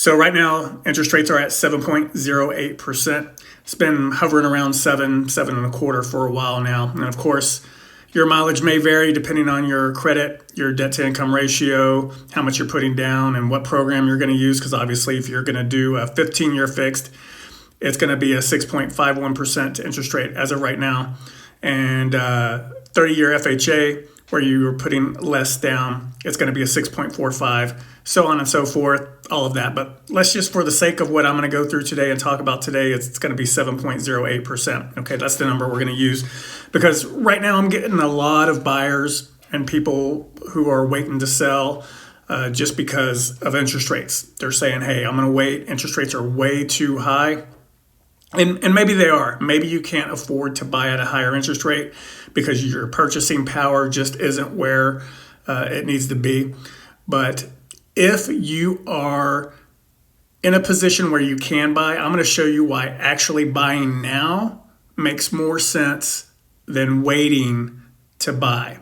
So right now, interest rates are at 7.08%. It's been hovering around 7.25 for a while now. And of course, your mileage may vary depending on your credit, your debt to income ratio, how much you're putting down, and what program you're going to use. Because obviously, if you're going to do a 15-year fixed, it's going to be a 6.51% interest rate as of right now. And 30-year FHA, where you're putting less down, it's going to be a 6.45, so on and so forth, all of that. But let's just, for the sake of what I'm going to go through today and talk about today, it's going to be 7.08%. Okay, that's the number we're going to use, because right now I'm getting a lot of buyers and people who are waiting to sell just because of interest rates. They're saying, hey, I'm going to wait. Interest rates are way too high. And maybe they are. Maybe you can't afford to buy at a higher interest rate because your purchasing power just isn't where it needs to be. But if you are in a position where you can buy, I'm going to show you why actually buying now makes more sense than waiting to buy.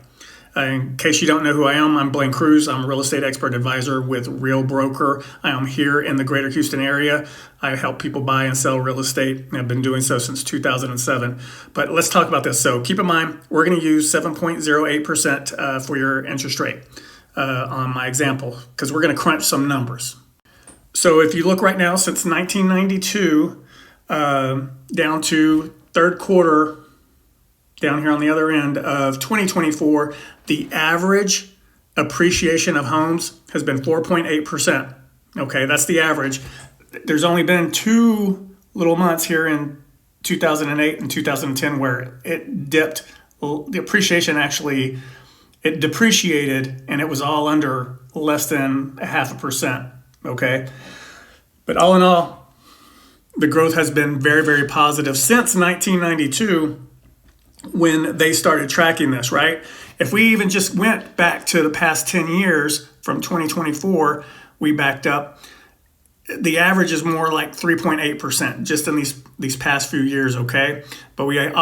In case you don't know who I am, I'm Blaine Cruse. I'm a real estate expert advisor with Real Broker. I am here in the greater Houston area. I help people buy and sell real estate, and I've been doing so since 2007. But let's talk about this. So keep in mind, we're going to use 7.08% for your interest rate on my example, because we're going to crunch some numbers. So if you look right now, since 1992 down to third quarter, down here on the other end of 2024, the average appreciation of homes has been 4.8%. Okay, that's the average. There's only been 2 little months here in 2008 and 2010 where it dipped. The appreciation actually, it depreciated, and it was all under less than 0.5%. Okay, but all in all, the growth has been very, very positive since 1992. When they started tracking this, right? If we even just went back to the past 10 years from 2024, we backed up. The average is more like 3.8% just in these past few years, okay? But we had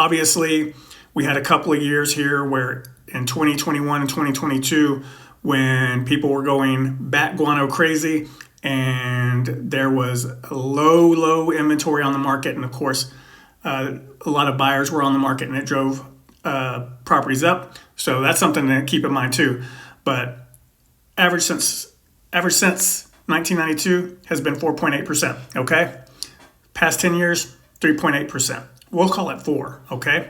a couple of years here where in 2021 and 2022, when people were going bat guano crazy and there was a low inventory on the market, and of course, a lot of buyers were on the market, and it drove properties up. So that's something to keep in mind too. But average since 1992 has been 4.8%. Okay, past 10 years, 3.8%. We'll call it 4. Okay.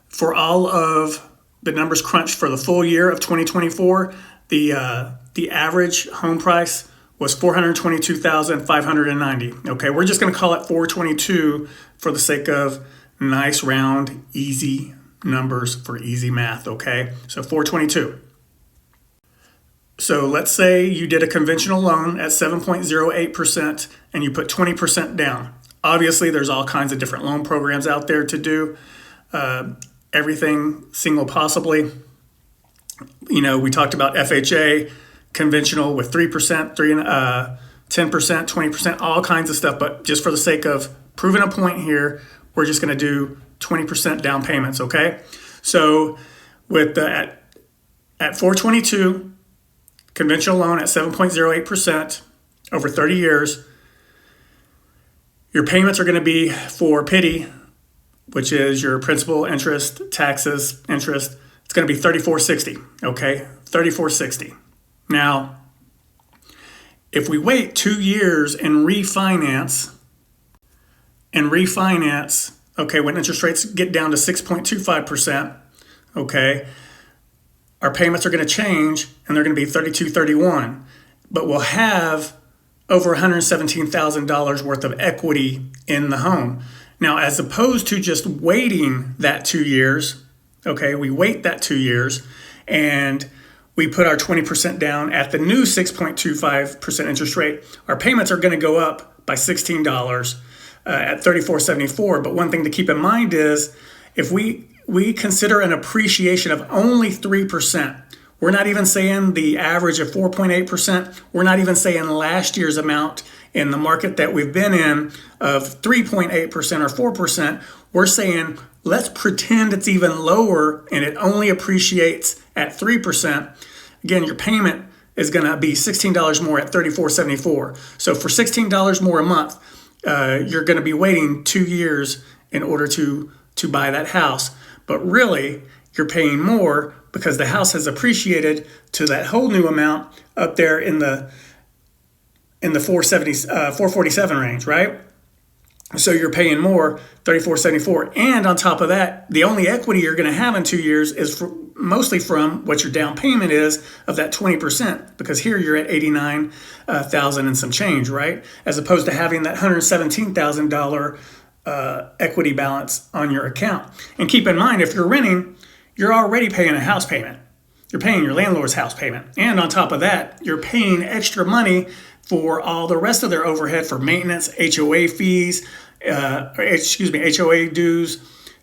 For all of the numbers crunched for the full year of 2024, the average home price was $422,590. Okay, we're just going to call it 422 for the sake of nice, round, easy numbers for easy math. Okay, so 422. So let's say you did a conventional loan at 7.08% and you put 20% down. Obviously, there's all kinds of different loan programs out there to do everything single possibly. You know, we talked about FHA, conventional with 3%, 10%, 20%, all kinds of stuff. But just for the sake of proving a point here, we're just going to do 20% down payments, okay? So with at 422, conventional loan at 7.08% over 30 years, your payments are going to be for PITI, which is your principal, interest, taxes, interest. It's going to be $34.60, okay? $34.60. Now, if we wait 2 years and refinance, okay, when interest rates get down to 6.25%, okay, our payments are going to change and they're going to be $32.31, but we'll have over $117,000 worth of equity in the home. Now, as opposed to just waiting that 2 years, okay, we wait that 2 years and we put our 20% down at the new 6.25% interest rate, our payments are going to go up by $16 at $34.74. But one thing to keep in mind is if we consider an appreciation of only 3%, we're not even saying the average of 4.8%. We're not even saying last year's amount in the market that we've been in of 3.8% or 4%. We're saying let's pretend it's even lower and it only appreciates at 3%. Again, your payment is going to be $16 more at $34.74. So for $16 more a month, you're going to be waiting 2 years in order to buy that house. But really, you're paying more because the house has appreciated to that whole new amount up there in the 447 range, right? So you're paying more, $34.74, and on top of that, the only equity you're going to have in 2 years is mostly from what your down payment is of that 20%. Because here you're at $89,000 and some change, right? As opposed to having that $117,000 equity balance on your account. And keep in mind, if you're renting, you're already paying a house payment. You're paying your landlord's house payment, and on top of that, you're paying extra money for all the rest of their overhead for maintenance, HOA fees, HOA dues,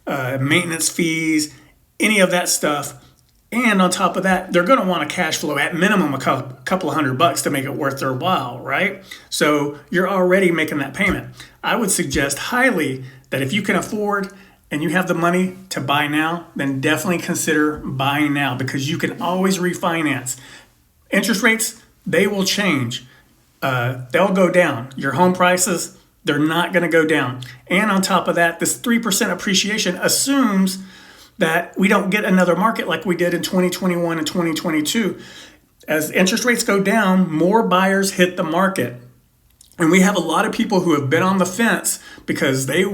maintenance fees, any of that stuff. And on top of that, they're going to want a cash flow at minimum a couple of $100 to make it worth their while, right? So you're already making that payment. I would suggest highly that if you can afford and you have the money to buy now, then definitely consider buying now, because you can always refinance. Interest rates, they will change. They'll go down. Your home prices, they're not going to go down. And on top of that, this 3% appreciation assumes that we don't get another market like we did in 2021 and 2022. As interest rates go down, more buyers hit the market. And we have a lot of people who have been on the fence because they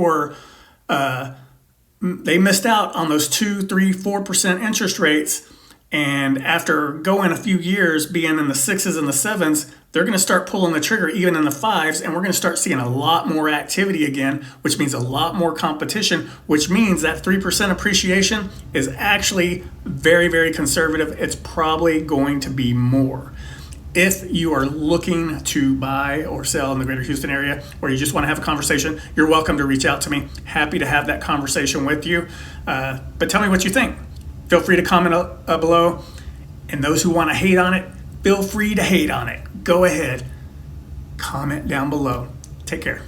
missed out on those 2, 3, 4% interest rates. And after going a few years being in the 6s and the 7s, they're going to start pulling the trigger even in the 5s, and we're going to start seeing a lot more activity again, which means a lot more competition, which means that 3% appreciation is actually very, very conservative. It's probably going to be more. If you are looking to buy or sell in the greater Houston area, or you just want to have a conversation, you're welcome to reach out to me. Happy to have that conversation with you. But tell me what you think. Feel free to comment below. And those who want to hate on it, feel free to hate on it. Go ahead. Comment down below. Take care.